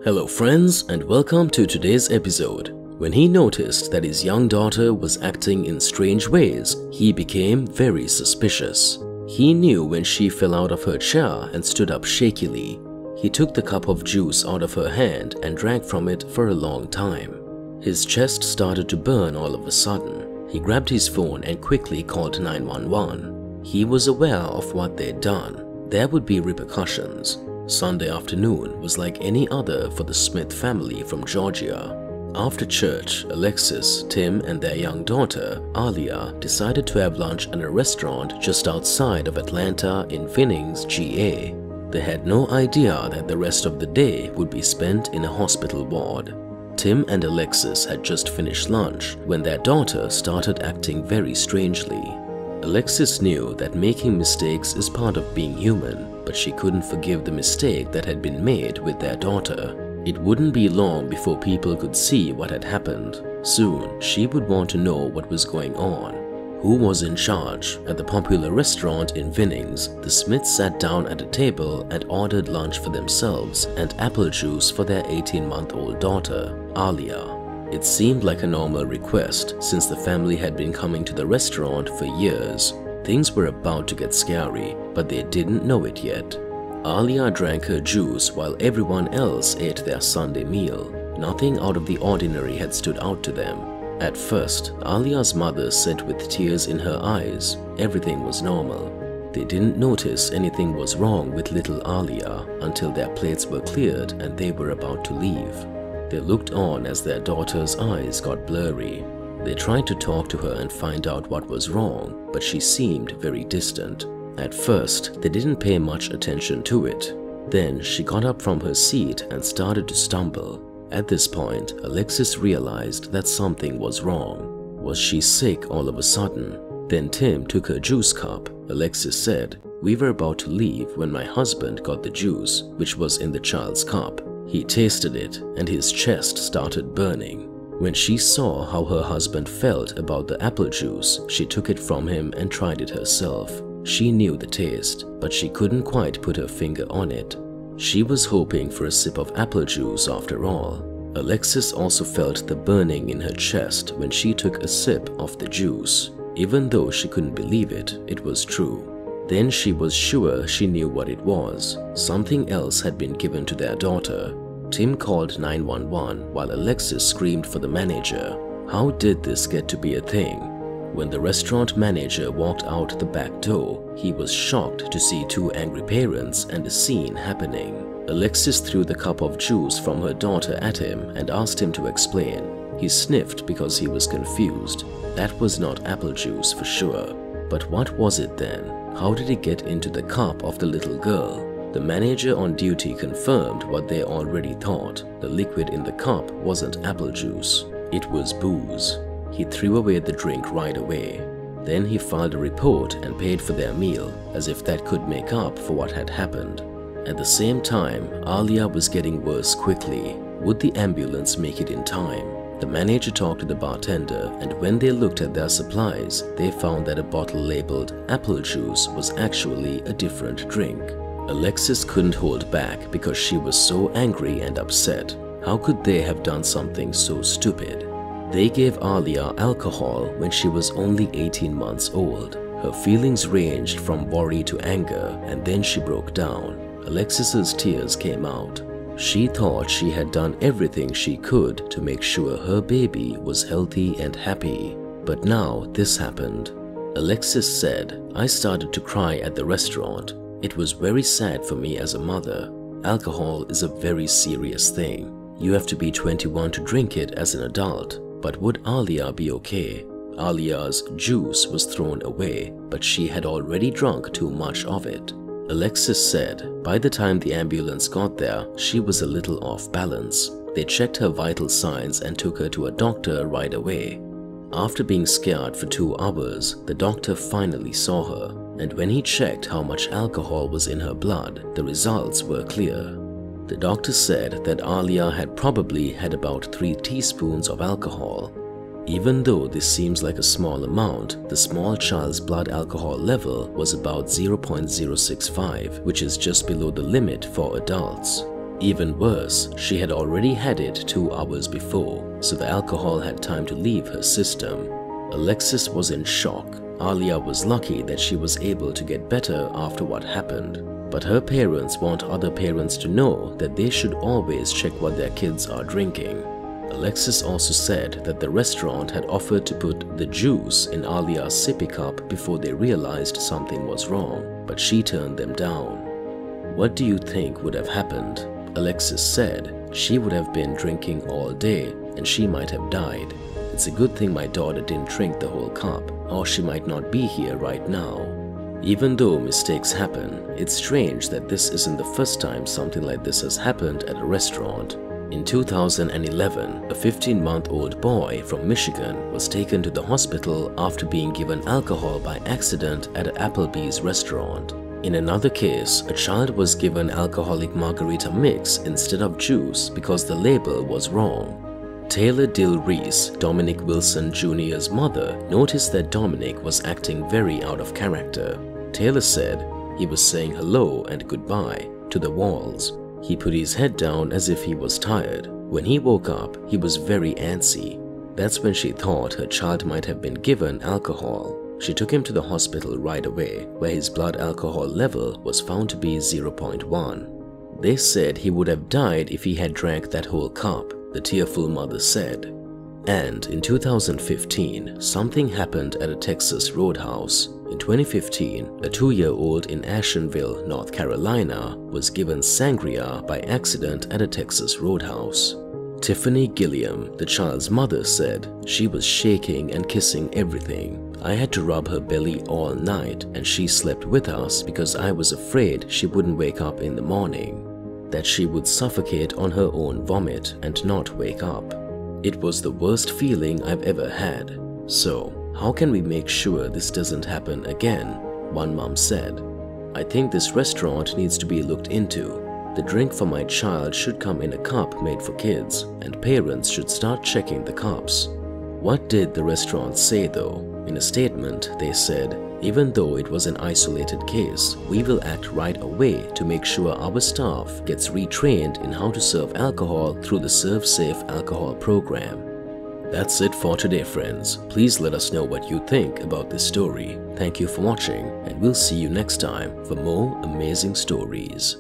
Hello friends, and welcome to today's episode. When he noticed that his young daughter was acting in strange ways, he became very suspicious. He knew when she fell out of her chair and stood up shakily. He took the cup of juice out of her hand and drank from it for a long time. His chest started to burn all of a sudden. He grabbed his phone and quickly called 911. He was aware of what they'd done. There would be repercussions. Sunday afternoon was like any other for the Smith family from Georgia. After church, Alexis, Tim, and their young daughter, Alia, decided to have lunch at a restaurant just outside of Atlanta in Vinnings, GA. They had no idea that the rest of the day would be spent in a hospital ward. Tim and Alexis had just finished lunch when their daughter started acting very strangely. Alexis knew that making mistakes is part of being human, but she couldn't forgive the mistake that had been made with their daughter. It wouldn't be long before people could see what had happened. Soon, she would want to know what was going on. Who was in charge? At the popular restaurant in Vinnings, the Smiths sat down at a table and ordered lunch for themselves and apple juice for their 18-month-old daughter, Alia. It seemed like a normal request since the family had been coming to the restaurant for years. Things were about to get scary, but they didn't know it yet. Alia drank her juice while everyone else ate their Sunday meal. Nothing out of the ordinary had stood out to them. At first, Alia's mother said with tears in her eyes, everything was normal. They didn't notice anything was wrong with little Alia until their plates were cleared and they were about to leave. They looked on as their daughter's eyes got blurry. They tried to talk to her and find out what was wrong, but she seemed very distant. At first, they didn't pay much attention to it. Then she got up from her seat and started to stumble. At this point, Alexis realized that something was wrong. Was she sick all of a sudden? Then Tim took her juice cup. Alexis said, "We were about to leave when my husband got the juice, which was in the child's cup. He tasted it and his chest started burning." When she saw how her husband felt about the apple juice, she took it from him and tried it herself. She knew the taste, but she couldn't quite put her finger on it. She was hoping for a sip of apple juice after all. Alexis also felt the burning in her chest when she took a sip of the juice. Even though she couldn't believe it, it was true. Then she was sure she knew what it was. Something else had been given to their daughter. Tim called 911 while Alexis screamed for the manager. How did this get to be a thing? When the restaurant manager walked out the back door, he was shocked to see two angry parents and a scene happening. Alexis threw the cup of juice from her daughter at him and asked him to explain. He sniffed because he was confused. That was not apple juice for sure. But what was it then? How did it get into the cup of the little girl? The manager on duty confirmed what they already thought. The liquid in the cup wasn't apple juice. It was booze. He threw away the drink right away. Then he filed a report and paid for their meal, as if that could make up for what had happened. At the same time, Alia was getting worse quickly. Would the ambulance make it in time? The manager talked to the bartender, and when they looked at their supplies, they found that a bottle labeled apple juice was actually a different drink. Alexis couldn't hold back because she was so angry and upset. How could they have done something so stupid? They gave Alia alcohol when she was only 18 months old. Her feelings ranged from worry to anger, and then she broke down. Alexis's tears came out. She thought she had done everything she could to make sure her baby was healthy and happy. But now this happened. Alexis said, "I started to cry at the restaurant. It was very sad for me as a mother. Alcohol is a very serious thing. You have to be 21 to drink it as an adult. But would Alia be okay?" Alia's juice was thrown away, but she had already drunk too much of it. Alexis said by the time the ambulance got there, she was a little off balance. They checked her vital signs and took her to a doctor right away. After being scared for 2 hours, the doctor finally saw her, and when he checked how much alcohol was in her blood, the results were clear. The doctor said that Alia had probably had about 3 teaspoons of alcohol. Even though this seems like a small amount, the small child's blood alcohol level was about 0.065, which is just below the limit for adults. Even worse, she had already had it 2 hours before, so the alcohol had time to leave her system. Alexis was in shock. Alia was lucky that she was able to get better after what happened. But her parents want other parents to know that they should always check what their kids are drinking. Alexis also said that the restaurant had offered to put the juice in Alia's sippy cup before they realized something was wrong, but she turned them down. What do you think would have happened? Alexis said she would have been drinking all day and she might have died. It's a good thing my daughter didn't drink the whole cup, or she might not be here right now. Even though mistakes happen, it's strange that this isn't the first time something like this has happened at a restaurant. In 2011, a 15-month-old boy from Michigan was taken to the hospital after being given alcohol by accident at an Applebee's restaurant. In another case, a child was given alcoholic margarita mix instead of juice because the label was wrong. Taylor Dill Reese, Dominic Wilson Jr.'s mother, noticed that Dominic was acting very out of character. Taylor said he was saying hello and goodbye to the walls. He put his head down as if he was tired. When he woke up, he was very antsy. That's when she thought her child might have been given alcohol. She took him to the hospital right away, where his blood alcohol level was found to be 0.1. They said he would have died if he had drank that whole cup, the tearful mother said. And in 2015, something happened at a Texas roadhouse. In 2015, a 2-year-old in Ashenville, North Carolina, was given sangria by accident at a Texas roadhouse. Tiffany Gilliam, the child's mother, said she was shaking and kissing everything. I had to rub her belly all night and she slept with us because I was afraid she wouldn't wake up in the morning, that she would suffocate on her own vomit and not wake up. It was the worst feeling I've ever had. So, how can we make sure this doesn't happen again? One mom said. I think this restaurant needs to be looked into. The drink for my child should come in a cup made for kids, and parents should start checking the cups. What did the restaurant say though? In a statement, they said, even though it was an isolated case, we will act right away to make sure our staff gets retrained in how to serve alcohol through the Serve Safe Alcohol program. That's it for today, friends. Please let us know what you think about this story. Thank you for watching, and we'll see you next time for more amazing stories.